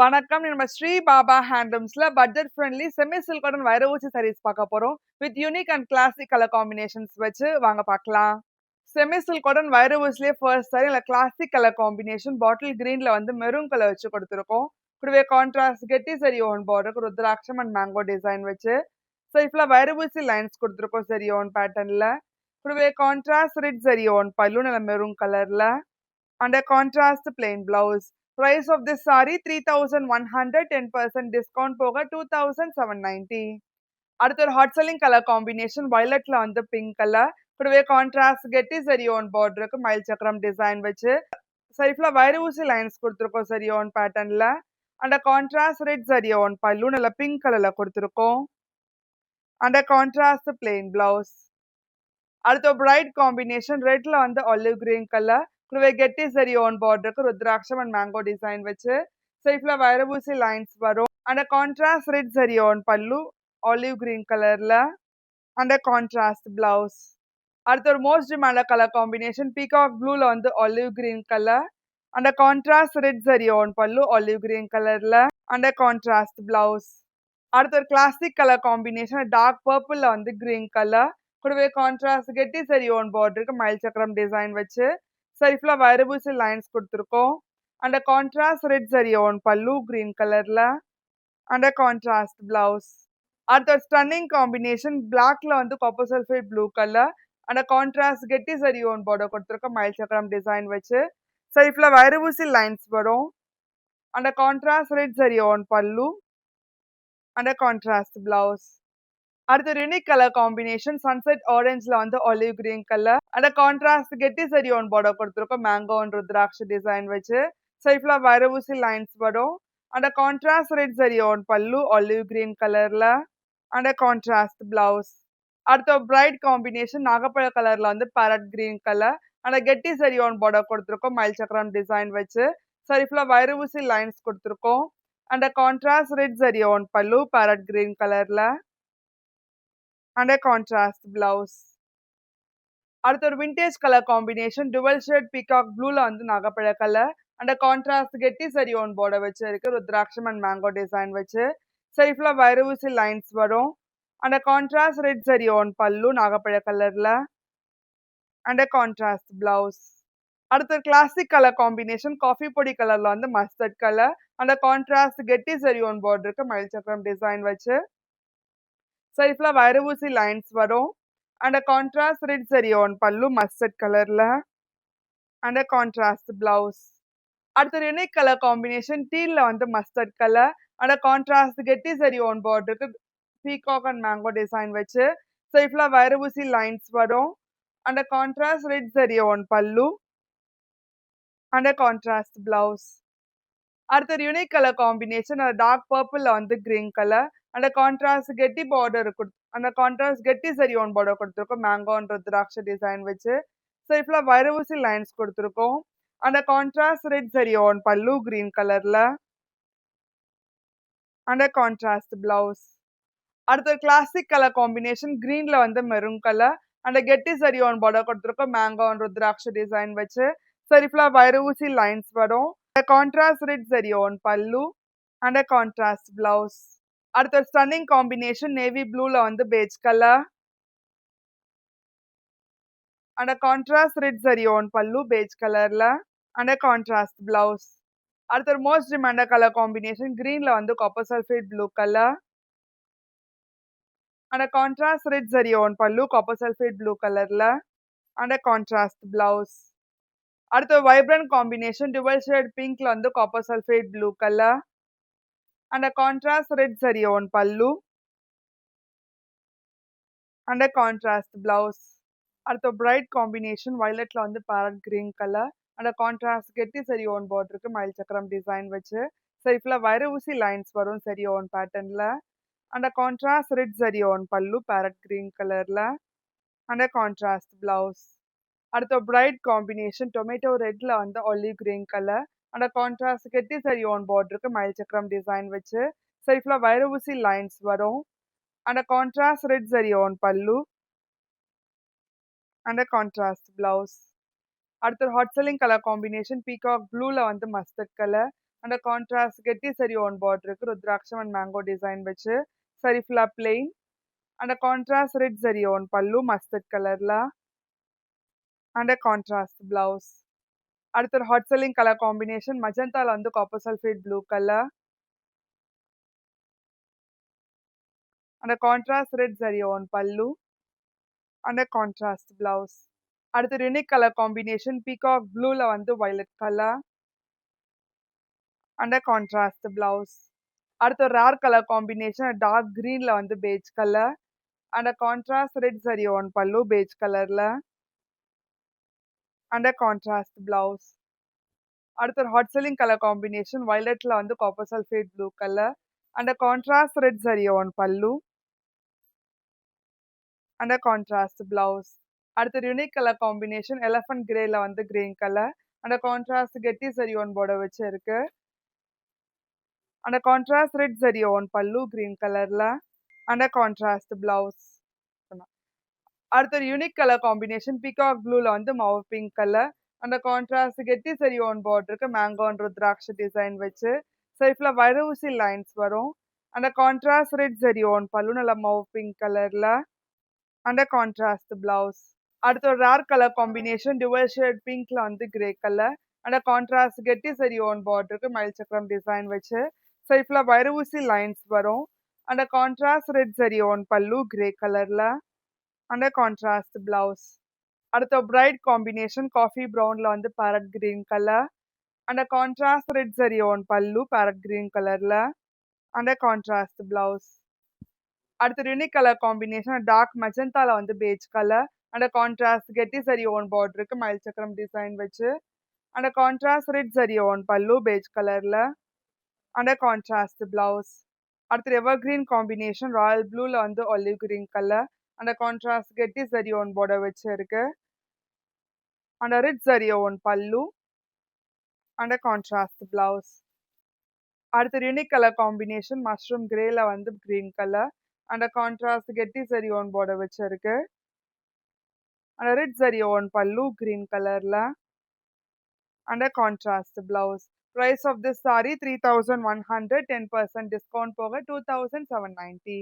வணக்கம். நம்ம ஸ்ரீ பாபா ஹேண்ட்லூம்ஸ்ல budget friendly semi silk cotton வைர ஊசி சாரீஸ் பார்க்க போறோம். With unique and classic colour combinations வச்சு வாங்க பார்க்கலாம். செமி சில்க் காட்டன் வைர ஊசிலேயே ஃபர்ஸ்ட் சாரி இல்ல கிளாசிக் கலர் காம்பினேஷன் பாட்டில் கிரீன்ல வந்து மெரூன் கலர் வச்சு கொடுத்துருக்கோம். கூடவே கான்ட்ராஸ்ட் கெட்டி sari own பார்டருக்கு rudraksha and mango design வச்சு சைஃப்ல வைர ஊசி லைன்ஸ் கொடுத்துருக்கோம் சரி ஓன் பேட்டர்ன்ல. கூடவே கான்ட்ராஸ்ட் ரெட் சரி ஓன் பல்லு நல்ல மெரூன் கலர்ல and a contrast plain blouse. Price of this saree 3100, 10% discount போக 2790. அடுத்து ஒரு ஹாட் செல்லிங் கலர் காம்பினேஷன் வயலட்ல வந்து பிங்க் கலர் கூடவே கான்ட்ராஸ்ட் கெட்டி சரி ஓன் பார்டருக்கு மயில் சக்கரம் டிசைன் வச்சு சைஃப்ல வைர ஊசி லைன்ஸ் கொடுத்துருக்கோம் சரி ஓன் பேட்டர்ன்ல and contrast red sari own பல்லு நல்ல பிங்க் கலர்ல கொடுத்துருக்கோம் அண்ட் கான்ட்ராஸ்ட் பிளெயின் பிளவுஸ். அடுத்து பிரைட் காம்பினேஷன் ரெட்ல வந்து ஆலிவ் கிரீன் கலர் கூடவே கெட்டி sari own பார்டருக்கு rudraksha and mango design வச்சு சைஃப்ல வைரபூசி லைன்ஸ் வரும் and contrast red sari own pallu olive green கலர்ல அண்ட் கான்ட்ராஸ்ட் பிளவுஸ். அடுத்து ஒரு most demand colour combination peacock ப்ளூல வந்து olive green colour and contrast red sari own pallu olive green கலர்ல அண்ட் கான்ட்ராஸ்ட் பிளவுஸ். அடுத்து ஒரு கிளாசிக் கலர் காம்பினேஷன் டார்க் பர்பிள்ல வந்து கிரீன் கலர் கூடவே கான்ட்ராஸ்ட் கெட்டி சரி ஓன் பார்டருக்கு மயில் சக்கரம் டிசைன் வச்சு சரிஃப்ல வைரபூசி லைன்ஸ் கொடுத்துருக்கோம் and contrast red sari own pallu green கலர்ல அண்ட் கான்ட்ராஸ்ட் பிளவுஸ். அடுத்த ஸ்டன்னிங் காம்பினேஷன் பிளாக்ல வந்து copper sulphate blue colour and contrast கெட்டி சரி ஓன் பார்டர் கொடுத்துருக்கோம் மயில் சக்கரம் டிசைன் வச்சு சரிஃப்ல வைரபூசி லைன்ஸ் வரும் and contrast red sari own pallu and contrast blouse. அடுத்து யூனிக் கலர் காம்பினேஷன் சன்செட் ஆரஞ்சுல வந்து olive green colour and contrast கெட்டி சரி ஒன் பார்டர் கொடுத்துருக்கோம் மேங்கோ அண்ட் ருத்ராட்ச டிசைன் வச்சு சைஃப்ல வைரபூசி லைன்ஸ் வரும் and contrast red sari own பல்லு ஆலிவ் கிரீன் கலர்ல அண்ட் கான்ட்ராஸ்ட் பிளவுஸ். அடுத்த பிரைட் காம்பினேஷன் நாகப்பழ கலர்ல வந்து பேரட் கிரீன் கலர் அண்ட் கெட்டி சரி ஒன் பார்டர் கொடுத்துருக்கோம் மயில் சக்கரம் டிசைன் வச்சு சரிஃப்ல வைரபூசி லைன்ஸ் கொடுத்துருக்கோம் and contrast red sari own pallu parrot green கலர்ல அண்ட் கான்ட்ராஸ்ட் பிளவுஸ். அடுத்து ஒரு vintage colour combination dual shade peacock ப்ளூல வந்து நாகப்பழ கலர் அண்ட் கான்ட்ராஸ்ட் கெட்டி சரி ஓன் பார்டர் வச்சு இருக்கு ருத்ராட்சம் அண்ட் மேங்கோ டிசைன் வச்சு சரிஃப்ல வைரபூசி லைன்ஸ் வரும் and contrast red sari own பல்லு நாகப்பழ கலர்ல அண்ட் கான்ட்ராஸ்ட் பிளவுஸ். அடுத்து கிளாசிக் கலர் காம்பினேஷன் காஃபி பொடி கலர்ல வந்து மஸ்டர்ட் கலர் அண்ட் கான்ட்ராஸ்ட் கெட்டி சரி ஓன் பார்டருக்கு மயில் சக்கரம் டிசைன் வச்சு சரிஃப்ல வைரபூசி லைன்ஸ் வரும் and contrast red sari own pallu mustard கலர்ல அண்ட் கான்ட்ராஸ்ட் பிளவுஸ். அடுத்து யூனிக் கலர் காம்பினேஷன் டீல்ல வந்து மஸ்டர்ட் கலர் அண்ட் கான்ட்ராஸ்ட் கெட்டி சரி ஓன் பார்டருக்கு பீகாக் அண்ட் மேங்கோ டிசைன் வச்சு சரிஃப்ல வைரபூசி லைன்ஸ் வரும் and contrast red sari own pallu and contrast blouse. அடுத்து யூனிக் கலர் காம்பினேஷன் டார்க் பர்பிள்ல வந்து கிரீன் கலர் அண்ட் கான்ட்ராஸ்ட் கெட்டி பார்டர் அந்த கான்ட்ராஸ்ட் கெட்டி சரி ஒன் பார்டர் கொடுத்துருக்கோம் மேங்கோ அண்ட் ருத்ராட்ச டிசைன் வச்சு சரிஃப்ல வைரபூசி லைன்ஸ் கொடுத்துருக்கோம் and contrast red sari own பல்லு கிரீன் கலர்ல அண்ட் கான்ட்ராஸ்ட் பிளவுஸ். அடுத்து கிளாசிக் கலர் காம்பினேஷன் கிரீன்ல வந்து மெரூன் கலர் அண்ட் கெட்டி சரி ஒன் பார்டர் கொடுத்துருக்கோம் மேங்கோ அண்ட் ருத்ராட்ச டிசைன் வச்சு சரிஃப்ல வைரபூசி லைன்ஸ் வரும் கான்ட்ராஸ்ட் ரெட் சரி ஒன் பல்லு அண்ட் கான்ட்ராஸ்ட் பிளவுஸ். அடுத்த ஸ்டன்னிங் காம்பினேஷன் நேவி ப்ளூல வந்து beige colour and contrast red sari own பல்லு பேஜ் கலர்ல அண்ட் கான்ட்ராஸ்ட் பிளவுஸ். அடுத்த மோஸ்ட் டிமாண்ட் கலர் காம்பினேஷன் கிரீன்ல வந்து copper sulphate blue colour and contrast red sari own பல்லு copper sulphate blue கலர்ல and contrast blouse. அடுத்த vibrant combination dual shade பிங்க்ல வந்து copper sulphate blue colour and contrast red sari own pallu and contrast blouse. அடுத்த bright combination வயலட்ல வந்து farad green colour and contrast கெட்டி sari own பார்டருக்கு மயில் சக்கரம் டிசைன் வச்சு சரிஃப்ல வைரஊசி லைன்ஸ் வரும் சரி ஓன் பேட்டர்ன்ல and contrast red sari own pallu parrot green கலர்ல அண்ட் கான்ட்ராஸ்ட் பிளவுஸ். அடுத்த பிரைட் காம்பினேஷன் டொமேட்டோ ரெட்ல வந்து olive green colour and contrast கெட்டி சரி ஓன் பார்டருக்கு மயில் சக்கரம் டிசைன் வச்சு சரிஃப்ல வைரஊசி லைன்ஸ் வரும் and contrast red sari own pallu and contrast blouse. அடுத்து hot selling colour combination peacock ப்ளூல வந்து மஸ்டர்ட் கலர் அண்ட் கான்ட்ராஸ்ட் கெட்டி சரி ஓன் பார்டர் இருக்கு ருத்ராட்சம் அண்ட் மேங்கோ டிசைன் வச்சு சரி ஃபுல்லா plain and contrast red sari own pallu mustard கலர்ல அண்ட் கான்ட்ராஸ்ட் பிளவுஸ். அடுத்து ஒரு ஹாட் செல்லிங் கலர் காம்பினேஷன் மஜந்தால வந்து copper sulphate blue colour and contrast red sari own pallu and contrast blouse. அடுத்து யூனிக் கலர் காம்பினேஷன் பீகாக் ப்ளூல வந்து violet colour and contrast blouse. அடுத்து ஒரு rare colour combination dark கிரீன்ல வந்து beige colour and contrast red sari own பல்லு page கலர்ல and contrast blouse. அடுத்து ஒரு ஹாட் செல்லிங் கலர் காம்பினேஷன் வயலட்ல வந்து copper sulphate blue colour and contrast red sari own pallu and contrast blouse. அடுத்து unique colour combination elephant கிரேல வந்து green colour and contrast கெட்டி sari own border வச்சு இருக்கு and contrast red sari own pallu green கலர்ல and contrast blouse. அடுத்து ஒரு unique colour combination peacock ப்ளூல வந்து மவ் பிங்க் கலர் அந்த கான்ட்ராஸ்ட் கெட்டி சரி ஓன் பார்டருக்கு மேங்கோ அண்ட் ருத்ராட்ச டிசைன் வச்சு சைஃப்ல வைரூசி லைன்ஸ் வரும் அந்த கான்ட்ராஸ்ட் ரெட் சரி ஓன் பல்லு நல்ல மவ் பிங்க் கலர்ல அந்த கான்ட்ராஸ்ட் பிளவுஸ். அடுத்து ஒரு rare colour combination dual shade பிங்க்ல வந்து கிரே கலர் அந்த கான்ட்ராஸ்ட் கெட்டி சரி ஓன் பார்டருக்கு மயில் சக்கரம் டிசைன் வச்சு சைஃப்ல வைரூசி லைன்ஸ் வரும் அந்த கான்ட்ராஸ்ட் ரெட் சரி ஓன் பல்லு கிரே கலர்ல அண்ட் கான்ட்ராஸ்ட் பிளவுஸ். அடுத்த பிரைட் காம்பினேஷன் காஃபி ப்ரௌன்ல வந்து farad green colour and contrast red sari own pallu parrot green கலர்ல அண்ட் கான்ட்ராஸ்ட் பிளவுஸ். அடுத்த யூனிக் கலர் காம்பினேஷன் டார்க் மஜந்தால வந்து பேஜ் கலர் அண்ட் கான்ட்ராஸ்ட் கெட்டி சரி ஓன் பார்டருக்கு மயில் சக்கரம் டிசைன் வச்சு and contrast red sari own பல்லு பேஜ் கலர்ல அண்ட் கான்ட்ராஸ்ட் பிளவுஸ். அடுத்து எவர் கிரீன் காம்பினேஷன் ராயல் ப்ளூல வந்து ஒலிவ் கிரீன் கலர் அந்த கான்ட்ராஸ்ட் கெட்டி சரி ஓன் பார்டர் வச்சு இருக்கு அந்த ரெட் சரி ஓன் பல்லு அந்த கான்ட்ராஸ்ட் பிளவுஸ். அடுத்து யூனிக் கலர் காம்பினேஷன் மஷ்ரூம் கிரேல வந்து கிரீன் கலர் அந்த கான்ட்ராஸ்ட் கெட்டி சரி ஓன் பார்டர் வச்சு இருக்கு அந்த red sari own pallu green கலர்ல அந்த contrast blouse. Price of this saree 3100 10% discount போக 2790.